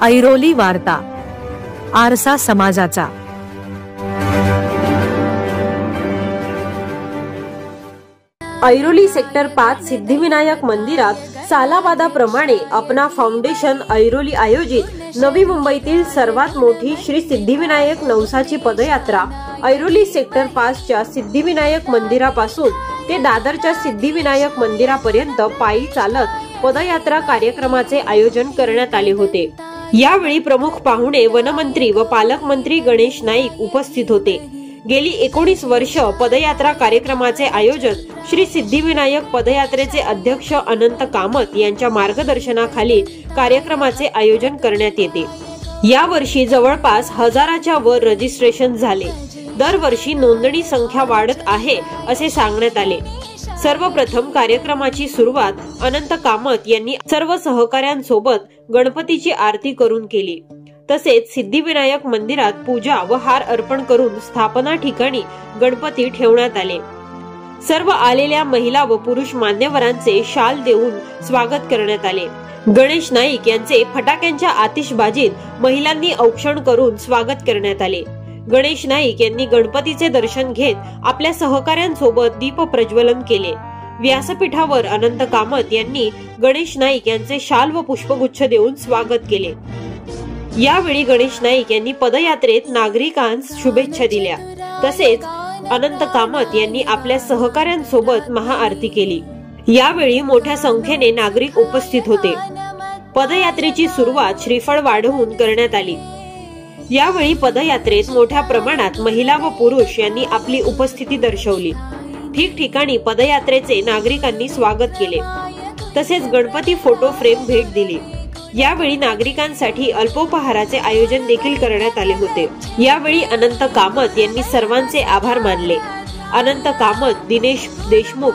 ऐरोली वार्ता, आरसा समाजाचा। ऐरोली सेक्टर 5 सिद्धिविनायक मंदिरात सालाबादाप्रमाणे अपना फाउंडेशन ऐरोली आयोजित नवी मुंबईतील सर्वात मोठी श्री सिद्धिविनायक नवसाची पदयात्रा ऐरोली सेक्टर 5 च्या सिद्धिविनायक मंदिरापासून ते दादरच्या सिद्धिविनायक मंदिरापर्यंत पायी चालत पदयात्रा कार्यक्रमाचे आयोजन करण्यात आले होते। यावेळी प्रमुख पाहुणे वनमंत्री व पालकमंत्री गणेश नाईक उपस्थित होते। गेली 19 वर्ष पदयात्रा कार्यक्रमाचे आयोजन श्री सिद्धिविनायक पदयात्रेचे अध्यक्ष अनंत कामत यांच्या मार्गदर्शनाखाली कार्यक्रमाचे आयोजन करण्यात येते। या वर्षी जवळपास 1000च्या वर रजिस्ट्रेशन झाले। दरवर्षी नोंदणी संख्या वाढत आहे असे सांगण्यात आले। सर्वप्रथम कार्यक्रमाची सुरुवात अनंत कामत यांनी सर्व सहकाऱ्यांसोबत गणपतीची आरती करून केली। तसेच सिद्धिविनायक मंदिरात पूजा व हार अर्पण करून स्थापना ठिकाणी गणपती ठेवण्यात आले। सर्व आलेल्या महिला व पुरुष मान्यवरांचे शाल देऊन स्वागत करण्यात आले। गणेश नाईक यांचे फटाक्यांच्या आतिषबाजीत महिलांनी औक्षण करून स्वागत करण्यात आले। गणेश नाईक यांनी गणपतीचे दर्शन घेत आपल्या सहकाऱ्यांसोबत दीप प्रज्वलन केले। व्यासपीठावर अनंत कामत यांनी गणेश नाईक यांचे शाल व पुष्पगुच्छ देऊन स्वागत केले। यावेळी गणेश नाईक यांनी पदयात्रेत नागरिकांस शुभेच्छा दिल्या। तसेच अनंत कामत यांनी आपल्या सहकाऱ्यांसोबत महाआरती केली। यावेळी मोठ्या संख्येने नागरिक उपस्थित होते। पदयात्रेची सुरुवात श्रीफळ वाढवून करण्यात आली। यावेळी पदयात्रेत मोठ्या प्रमाणात महिला व पुरुष यांनी आपली उपस्थिती दर्शवली। ठिकठिकाणी पदयात्रेचे नागरिकांनी स्वागत केले। तसेच गणपती फोटो फ्रेम भेट दिली। यावेळी नागरिकांसाठी अल्पोपहाराचे आयोजन देखील करण्यात आले होते। यावेळी अनंत कामत यांनी सर्वांचे आभार मानले। अनंत कामत, दिनेश देशमुख,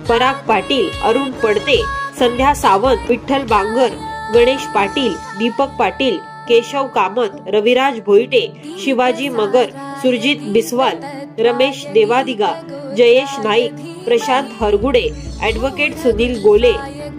पराग पाटील, अरुण पडते, संध्या सावंत, विठ्ठल बांगर, गणेश पाटील, दीपक पाटील, केशव कामत, रविराज भोईटे, शिवाजी मगर, सुरजित बिस्वाल, रमेश देवादिगा, जयेश नाईक, प्रशांत हरगुडे, ॲडव्होकेट सुनील गोले,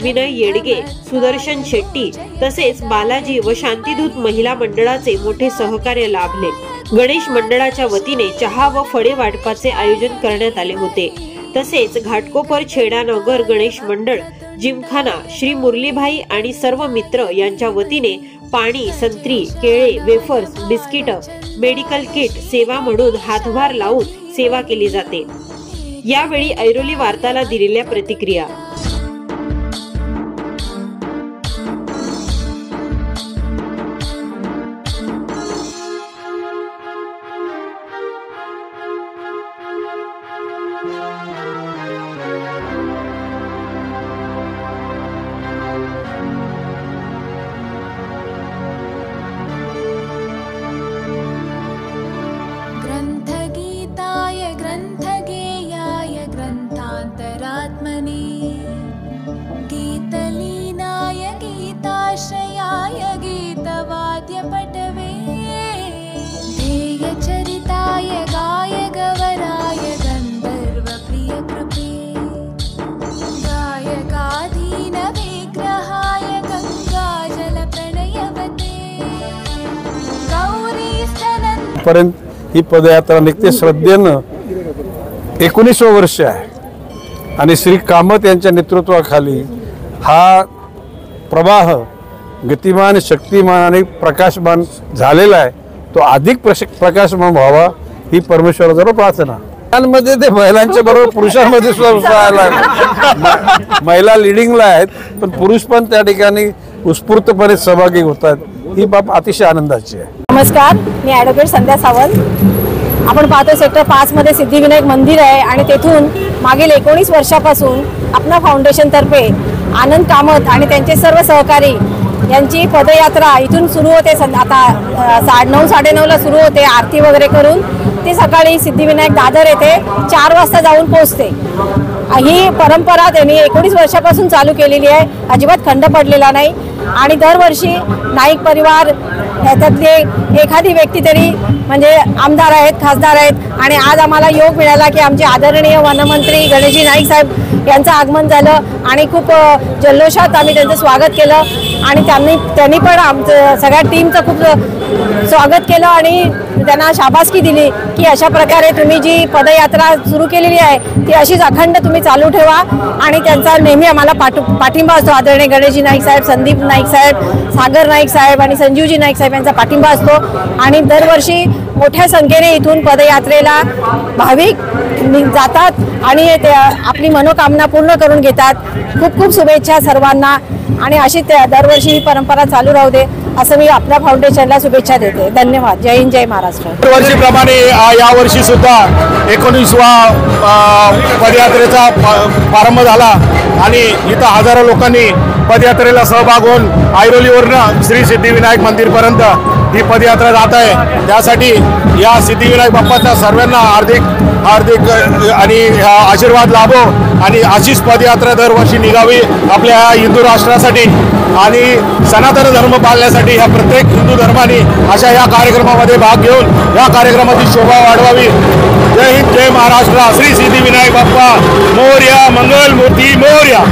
विनय येडगे, सुदर्शन शेट्टी तसेच बालाजी व शांतिदूत महिला मंडळाचे मोठे सहकार्य लाभले। गणेश मंडळाच्या वतीने चहा व फळे वाटपाचे आयोजन करण्यात आले होते। तसेच घाटकोपर छेडानगर गणेश मंडळ, जिमखाना, श्री मुरलीभाई आणि सर्व मित्र यांच्या वतीने पाणी, संत्री, केळे, वेफर्स, बिस्किट, मेडिकल किट सेवा म्हणून हातभार लावून सेवा केली जाते। यावेळी ऐरोली वार्ताला दिलेल्या प्रतिक्रिया। गीतलीनाय गीताश्रयाय गीतवाद्यपटवे ध्येयचरिताय गाय गवराय गन्धर्वप्रियकृपे गायकाधीन विग्रहाय गंगाजलप्रणयवते गौरीस्तनन् पर्यंत ही पदयात्रा निघते श्रद्धेनं 19 वर्ष आहे आणि श्री कामत यांच्या नेतृत्वाखाली हा प्रवाह गतिमान, शक्तिमान आणि प्रकाशमान झालेला आहे। तो अधिक प्रकाशमान व्हावा ही परमेश्वराजवळ प्रार्थना। मध्ये ते महिलांच्या बरोबर पुरुषांमध्ये सुद्धा महिला लिडिंगला आहेत, पण पुरुष पण त्या ठिकाणी उत्स्फूर्तपणे सहभागी होतात। ही बाब अतिशय आनंदाची आहे। नमस्कार, मी ॲडव्होकेट संध्या सावंत। आपण पाहतो सेक्टर 5 मध्ये सिद्धिविनायक मंदिर आहे आणि तेथून मागील 19 वर्षापासून अपना फाउंडेशन तर्फे आनंद कामत आणि त्यांचे सर्व सहकारी यांची पदयात्रा इथून सुरू होते। आता 9:30 साडेनऊला सुरू होते। आरती वगैरे करून ती सकाळी सिद्धिविनायक दादर येथे 4 वाजता जाऊन पोहोचते। ही परंपरा त्यांनी 19 वर्षापासून चालू केलेली आहे, अजिबात खंड पडलेला नाही। आणि दरवर्षी नाईक परिवार त्याच्यातली एखादी व्यक्ती तरी म्हणजे आमदार आहेत, खासदार आहेत आणि आज आम्हाला योग मिळाला की आमचे आदरणीय वनमंत्री गणेशजी नाईक साहेब यांचं आगमन झालं आणि खूप जल्लोषात आम्ही त्यांचं स्वागत केलं आणि त्यांनी पण आमचं सगळ्या टीमचं खूप स्वागत केलं आणि त्यांना शाबासकी दिली की अशा प्रकारे तुम्ही जी पदयात्रा सुरू केलेली आहे ती अशीच अखंड तुम्ही चालू ठेवा आणि त्यांचा नेहमी आम्हाला पाठिंबा असतो. आदरणीय गणेशजी नाईक साहेब, संदीप नाईक साहेब, सागर नाईक साहेब आणि संजीवजी नाईक साहेब यांचा पाठिंबा असतो आणि दरवर्षी मोठ्या संख्येने इथून पदयात्रेला भाविक जातात आणि ते आपली मनोकामना पूर्ण करून घेतात. खूप खूप शुभेच्छा सर्वांना आणि अशी दरवर्षी ही परंपरा चालू राहू दे असं मी आपल्या फाउंडेशनला शुभेच्छा देते. धन्यवाद. जय हिंद, जय महाराष्ट्र. दरवर्षीप्रमाणे यावर्षी सुद्धा 19वा पदयात्रेचा प्रारंभ झाला आणि इथं हजारो लोकांनी पदयात्रेला सहभाग होऊन ऐरोलीवरनं श्री सिद्धिविनायक मंदिरपर्यंत ही पदयात्रा जात आहे. त्यासाठी या सिद्धिविनायक बाप्पाचा सर्वांना हार्दिक आणि आशीर्वाद लाभो आणि अशीच पदयात्रा दरवर्षी निघावी आपल्या हिंदू राष्ट्रासाठी आणि सनातन धर्म पाळण्यासाठी ह्या प्रत्येक हिंदू धर्माने अशा या कार्यक्रमामध्ये भाग घेऊन या कार्यक्रमाची शोभा वाढवावी. जय हिंद, जय महाराष्ट्र. श्री सिद्धिविनायक बाप्पा मोरया, मंगल मूर्ती मोरया.